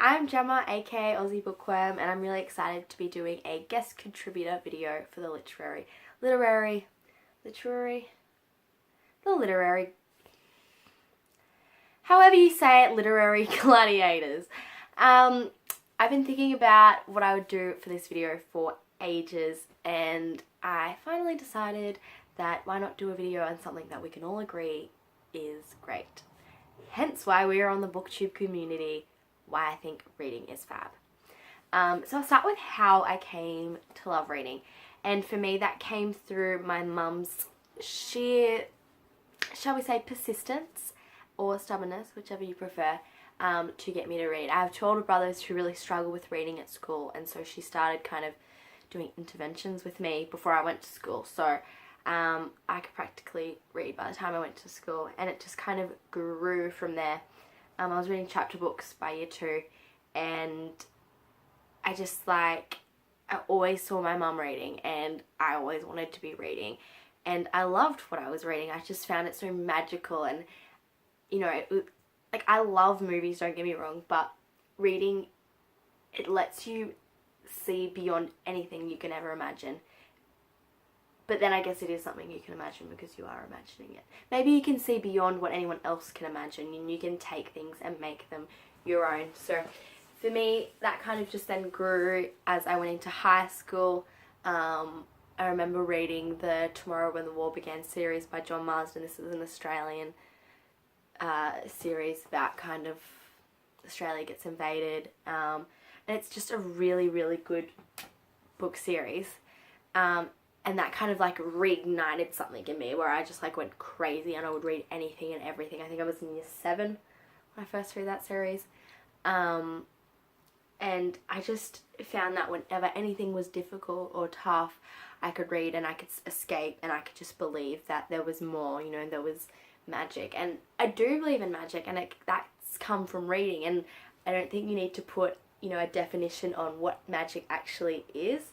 I'm Jemma, aka Aussie Bookworm, and I'm really excited to be doing a guest contributor video for the literary, however you say it, literary gladiators. I've been thinking about what I would do for this video for ages, and I finally decided that why not do a video on something that we can all agree is great. Hence why we are on the BookTube community, why I think reading is fab. So I'll start with how I came to love reading. And for me, that came through my mum's sheer, shall we say, persistence or stubbornness, whichever you prefer, to get me to read. I have two older brothers who really struggle with reading at school, and so she started kind of doing interventions with me before I went to school. So I could practically read by the time I went to school, and it just kind of grew from there. I was reading chapter books by year 2, and I always saw my mum reading, and I always wanted to be reading, and I loved what I was reading. I just found it so magical, and you know, I love movies, don't get me wrong, but reading, it lets you see beyond anything you can ever imagine. But then I guess it is something you can imagine because you are imagining it. Maybe you can see beyond what anyone else can imagine, and you can take things and make them your own. So for me, that kind of just then grew as I went into high school. I remember reading the Tomorrow When the War Began series by John Marsden. This is an Australian series about kind of Australia gets invaded. And it's just a really, really good book series. And that kind of reignited something in me where I just went crazy and I would read anything and everything. I think I was in year 7 when I first read that series. And I just found that whenever anything was difficult or tough, I could read and I could escape, and I could just believe that there was more, there was magic. And I do believe in magic, and that's come from reading. And I don't think you need to put, a definition on what magic actually is.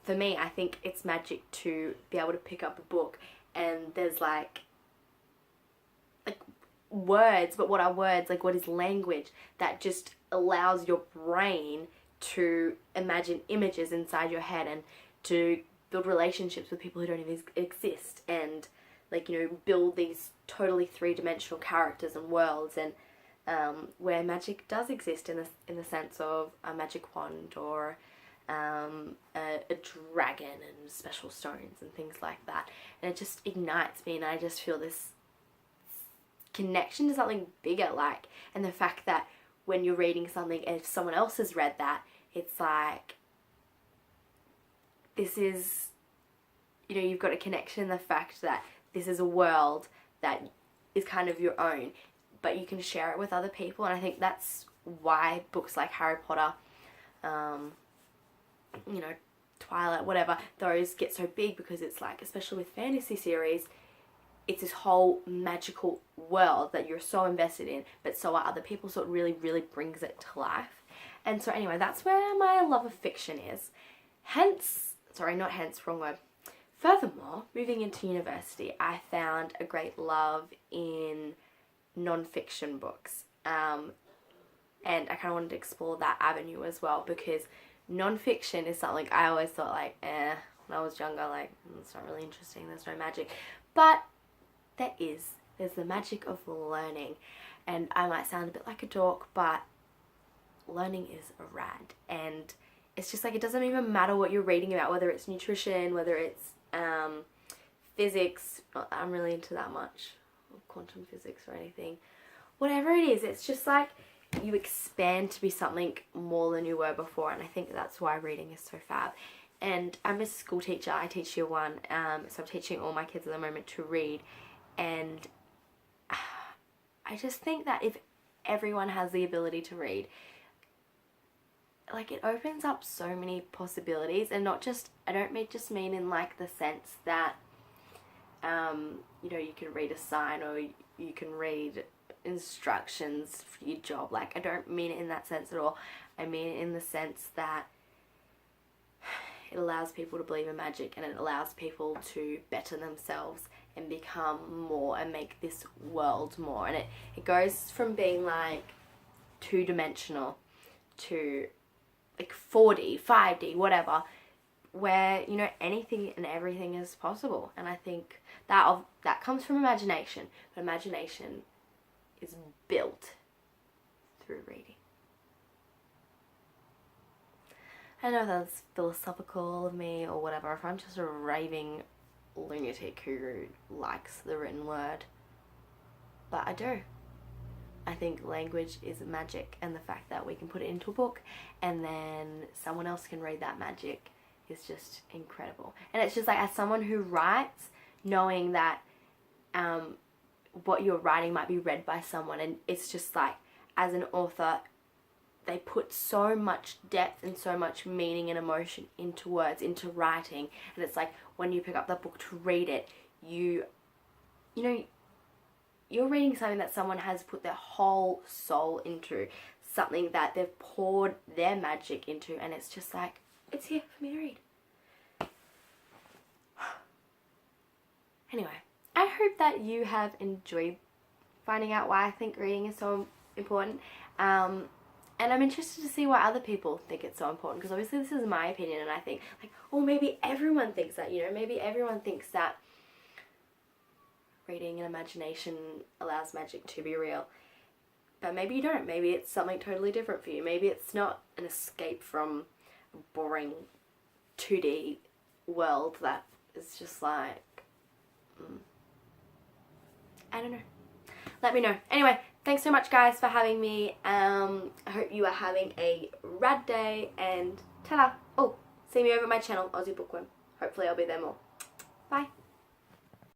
For me, I think it's magic to be able to pick up a book and there's words, but what are words? What is language that just allows your brain to imagine images inside your head and to build relationships with people who don't even exist, and build these totally three-dimensional characters and worlds, and where magic does exist in the sense of a magic wand or a dragon and special stones and things like that. And it just ignites me, and I just feel this connection to something bigger, and the fact that when you're reading something and if someone else has read that, it's this is, you've got a connection in the fact that this is a world that is kind of your own, but you can share it with other people. And I think that's why books like Harry Potter, Twilight, whatever, those get so big, because it's especially with fantasy series, it's this whole magical world that you're so invested in, but so are other people, so it really, really brings it to life. And so anyway, that's where my love of fiction is. Wrong word. Furthermore, moving into university, I found a great love in non-fiction books. And I kind of wanted to explore that avenue as well, because non-fiction is something I always thought when I was younger, it's not really interesting, there's no magic. But there's the magic of learning. And I might sound a bit like a dork, but learning is rad. And it's just it doesn't even matter what you're reading about, whether it's nutrition, whether it's physics, not that I'm really into that much, or quantum physics or anything. Whatever it is, it's just you expand to be something more than you were before, and I think that's why reading is so fab. And I'm a school teacher, I teach year 1, so I'm teaching all my kids at the moment to read, and I just think that if everyone has the ability to read, it opens up so many possibilities. And not just, I don't just mean in the sense that you can read a sign or you can read instructions for your job. I don't mean it in that sense at all. I mean it in the sense that it allows people to believe in magic, and it allows people to better themselves and become more and make this world more. And it goes from being two-dimensional to like 4D, 5D, whatever, where, you know, anything and everything is possible. And I think that comes from imagination. But imagination is built through reading. I know that's philosophical of me or whatever, if I'm just a raving lunatic who likes the written word. But I do. I think language is magic, and the fact that we can put it into a book and then someone else can read that magic is just incredible. And it's just like, as someone who writes, knowing that what you're writing might be read by someone, and it's just like, as an author, they put so much depth and so much meaning and emotion into words, into writing, and it's like when you pick up the book to read it, you know, you're reading something that someone has put their whole soul into, something that they've poured their magic into, and it's just like, it's here for me to read. Anyway, I hope that you have enjoyed finding out why I think reading is so important. And I'm interested to see why other people think it's so important, because obviously this is my opinion, and I think, like, oh, maybe everyone thinks that, you know, maybe everyone thinks that reading and imagination allows magic to be real. But maybe you don't. Maybe it's something totally different for you. Maybe it's not an escape from a boring 2D world that is just like, I don't know. Let me know. Anyway, thanks so much, guys, for having me. I hope you are having a rad day, and ta-da! Oh, see me over at my channel, Aussie Bookworm. Hopefully I'll be there more. Bye.